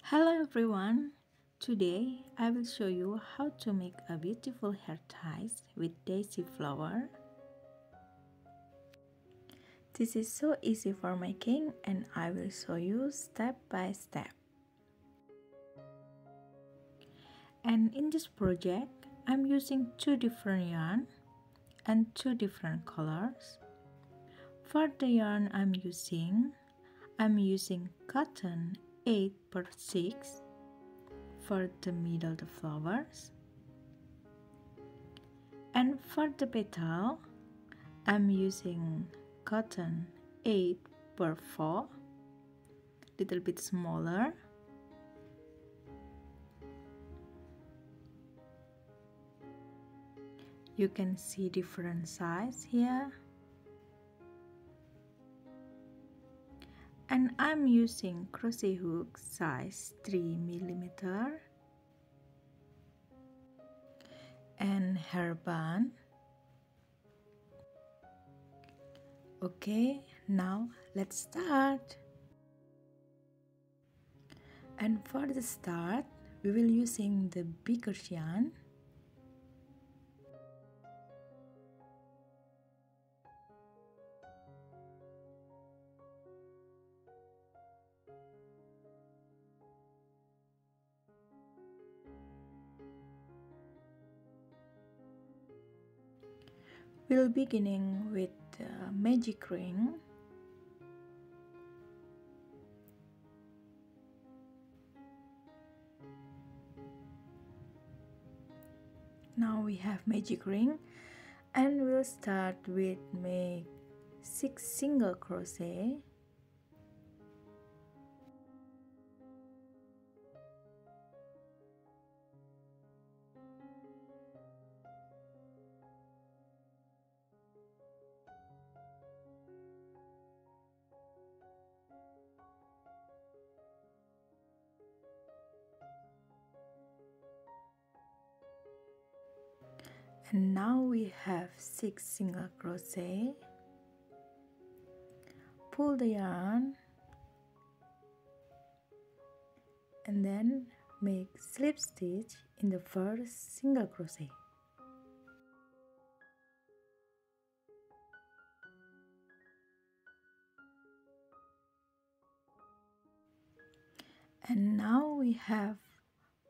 Hello everyone! Today I will show you how to make a beautiful hair ties with daisy flower. This is so easy for making and I will show you step by step. And in this project I'm using two different yarn and two different colors. For the yarn I'm using cotton 8/6 for the middle the flowers, and for the petal I'm using cotton 8/4, little bit smaller. You can see different size here. And I'm using crochet hook size 3mm and hairband. Okay, now let's start. And for the start, we will using the bigger yarn. We'll beginning with the magic ring. Now we have magic ring and we'll start with make 6 single crochet. And now we have 6 single crochet. Pull the yarn and then make slip stitch in the first single crochet. And now we have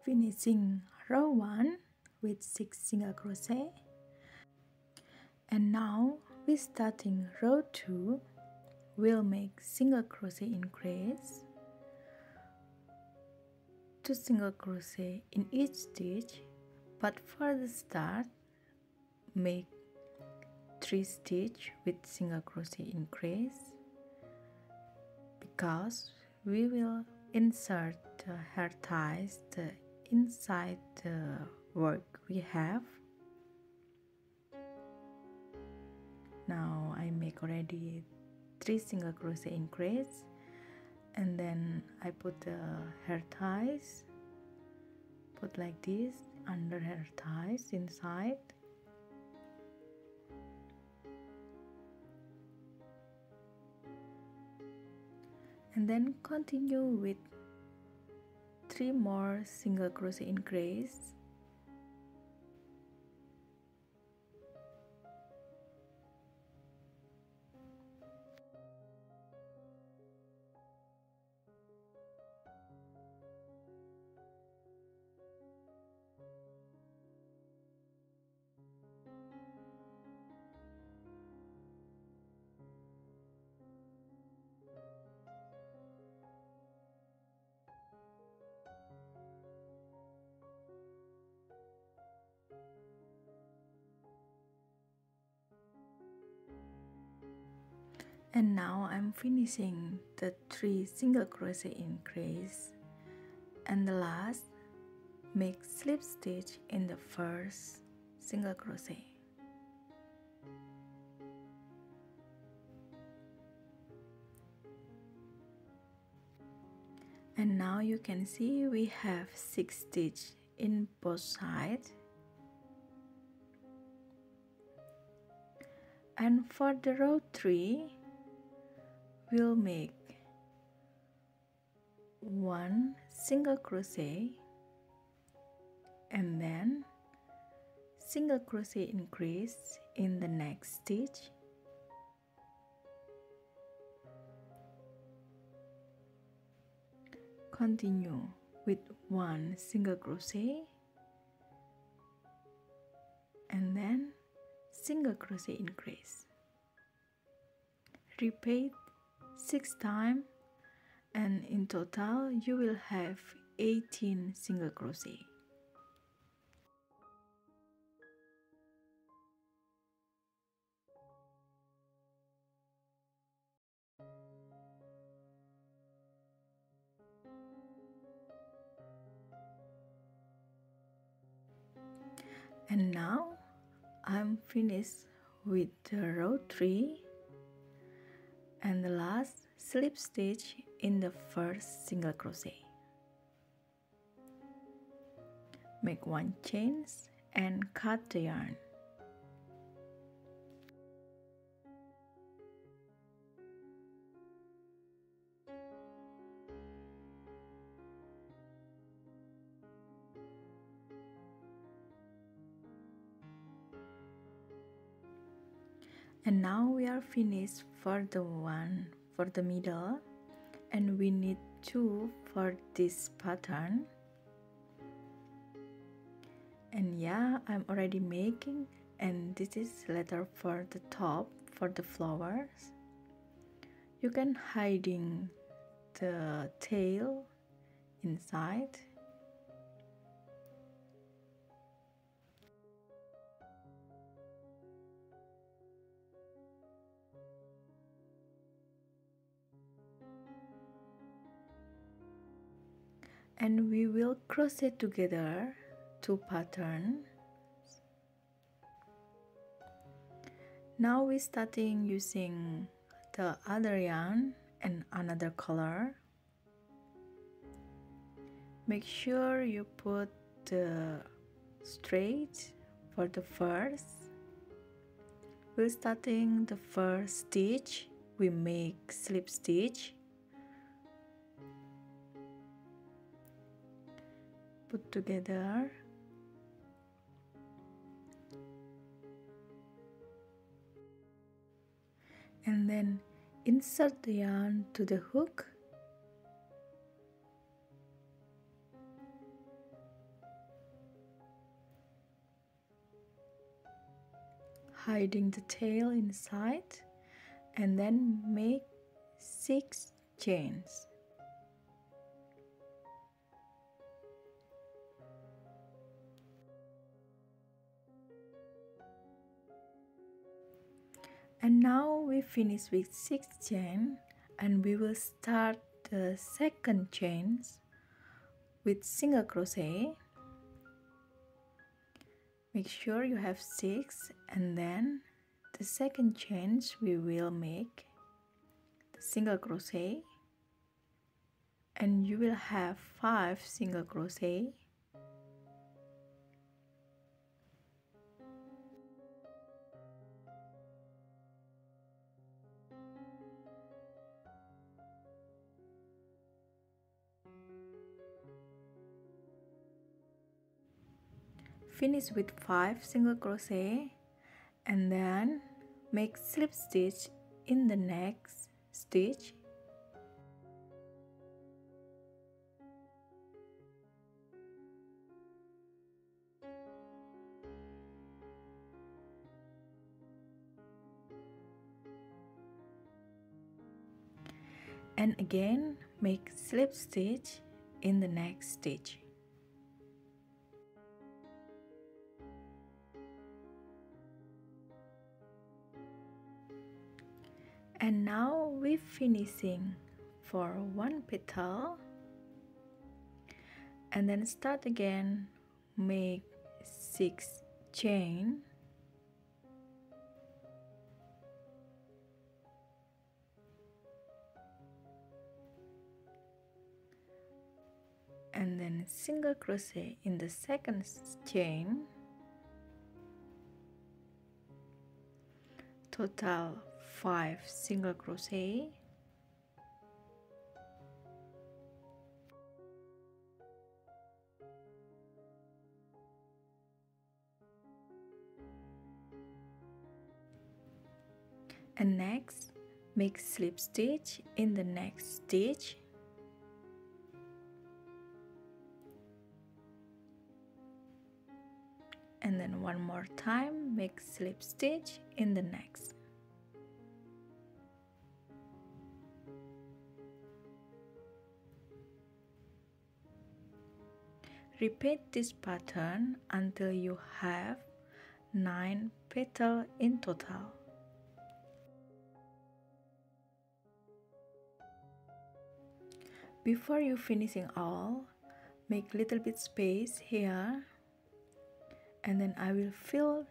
finishing row 1 with 6 single crochet. And now we starting row 2. We'll make single crochet increase, 2 single crochet in each stitch, but for the start make 3 stitch with single crochet increase, because we will insert the hair ties inside the work we have. Now I make already 3 single crochet increase, and then I put the hair ties, put like this under hair ties inside. And then continue with 3 more single crochet increase. And now I'm finishing the 3 single crochet increase, and the last make slip stitch in the first single crochet. And now you can see we have 6 stitch in both sides. And for the row 3, we'll make 1 single crochet and then single crochet increase in the next stitch, continue with 1 single crochet and then single crochet increase. Repeat 6 times and in total you will have 18 single crochet. And now I'm finished with the row 3 and the last slip stitch in the first single crochet. Make 1 chain and cut the yarn. And now we are finished for the one for the middle, and we need 2 for this pattern. And yeah, I'm already making, and this is letter for the top for the flowers. You can hiding the tail inside. And we will crochet together 2 patterns. Now we're starting using the other yarn and another color. Make sure you put the straight for the first. We're starting the first stitch. We make slip stitch. Put together. And then insert the yarn to the hook. Hiding the tail inside, and then make 6 chains. And now we finish with 6 chains, and we will start the second chains with single crochet. Make sure you have 6, and then the second chains we will make the single crochet, and you will have 5 single crochet. Finish with 5 single crochet and then make slip stitch in the next stitch. And again make slip stitch in the next stitch. And now we're finishing for 1 petal, and then start again, make 6 chain, and then single crochet in the second chain, total 5 single crochet, And next, make slip stitch in the next stitch. And then one more time, make slip stitch in the next. Repeat this pattern until you have 9 petals in total. Before you finishing all, make little bit space here, and then I will fill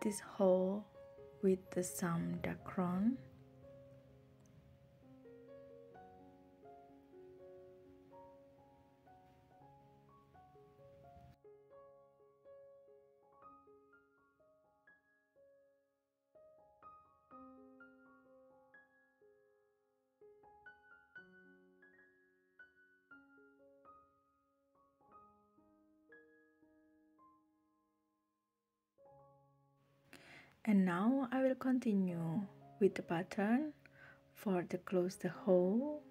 this hole with some dakron. And now I will continue with the pattern for the close the hole.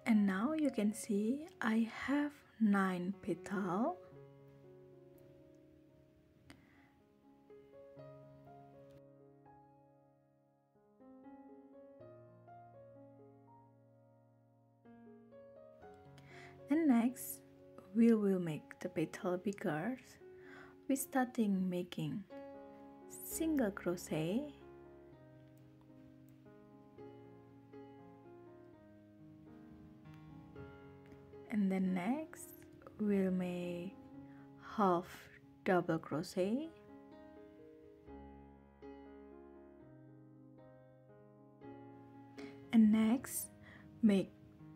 And now you can see I have 9 petals. And next we will make the petal bigger. We starting making single crochet, and then next we'll make half double crochet, and next make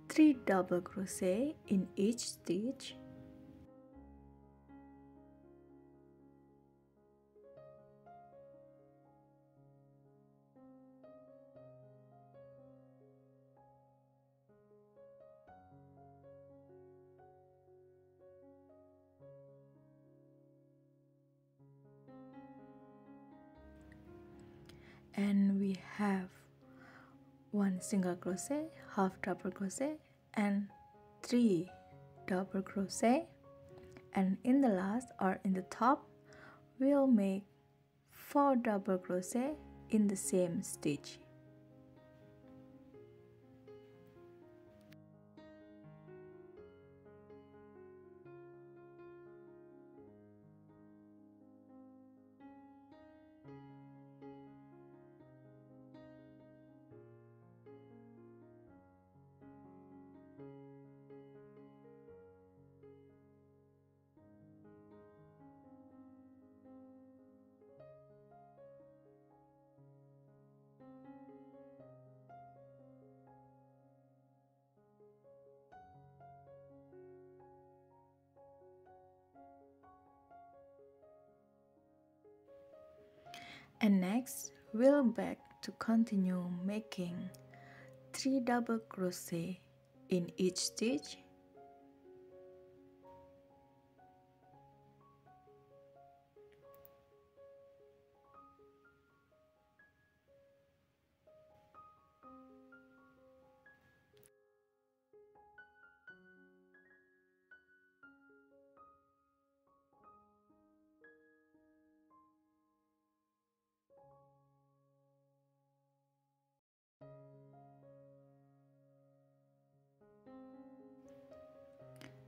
3 double crochet in each stitch, and we have 1 single crochet, half double crochet, and 3 double crochet, and in the last or in the top we'll make 4 double crochet in the same stitch. And next we'll back to continue making 3 double crochet in each stitch,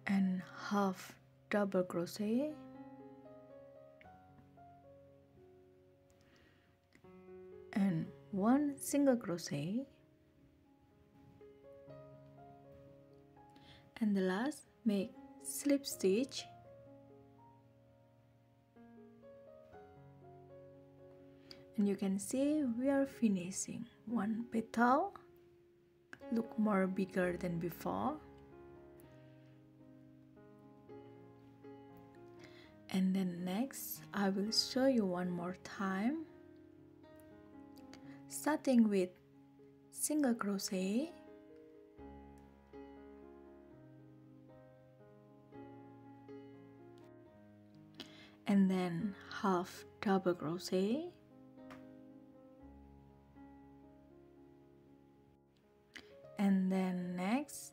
and half double crochet, and 1 single crochet, and the last make slip stitch, and you can see we are finishing 1 petal, look more bigger than before. And then next I will show you one more time, starting with single crochet, and then half double crochet, and then next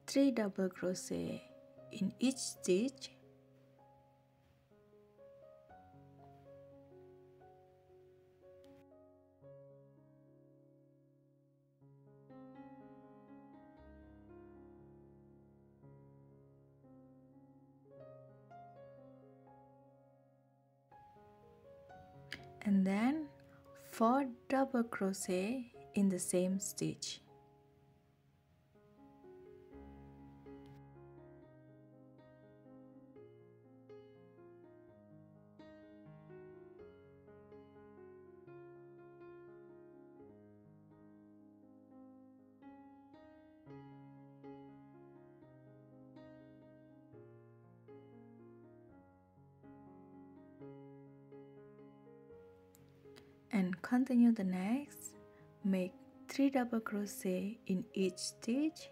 3 double crochet in each stitch, and then 4 double crochet in the same stitch. And continue the next. Make 3 double crochet in each stitch,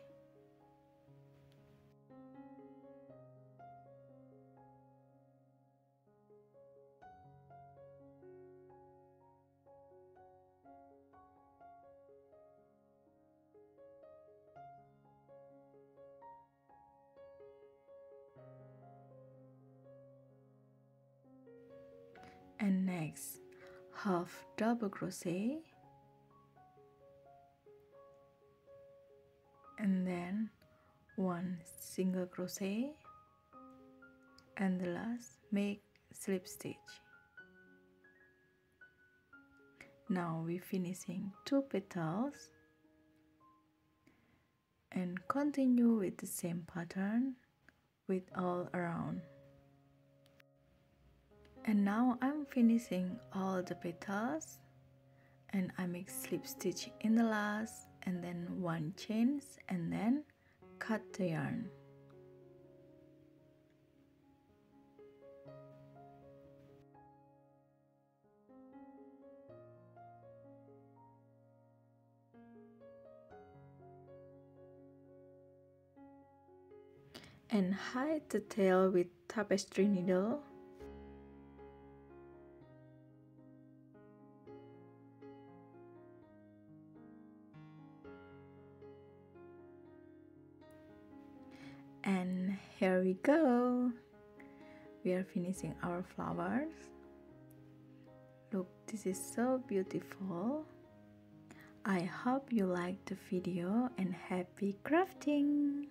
and next half double crochet, and then 1 single crochet, and the last make slip stitch. Now we're finishing 2 petals and continue with the same pattern with all around. And now I'm finishing all the petals, and I make slip stitch in the last, and then 1 chain, and then cut the yarn. And hide the tail with tapestry needle. And here we go. We are finishing our flowers. Look, this is so beautiful. I hope you liked the video and happy crafting!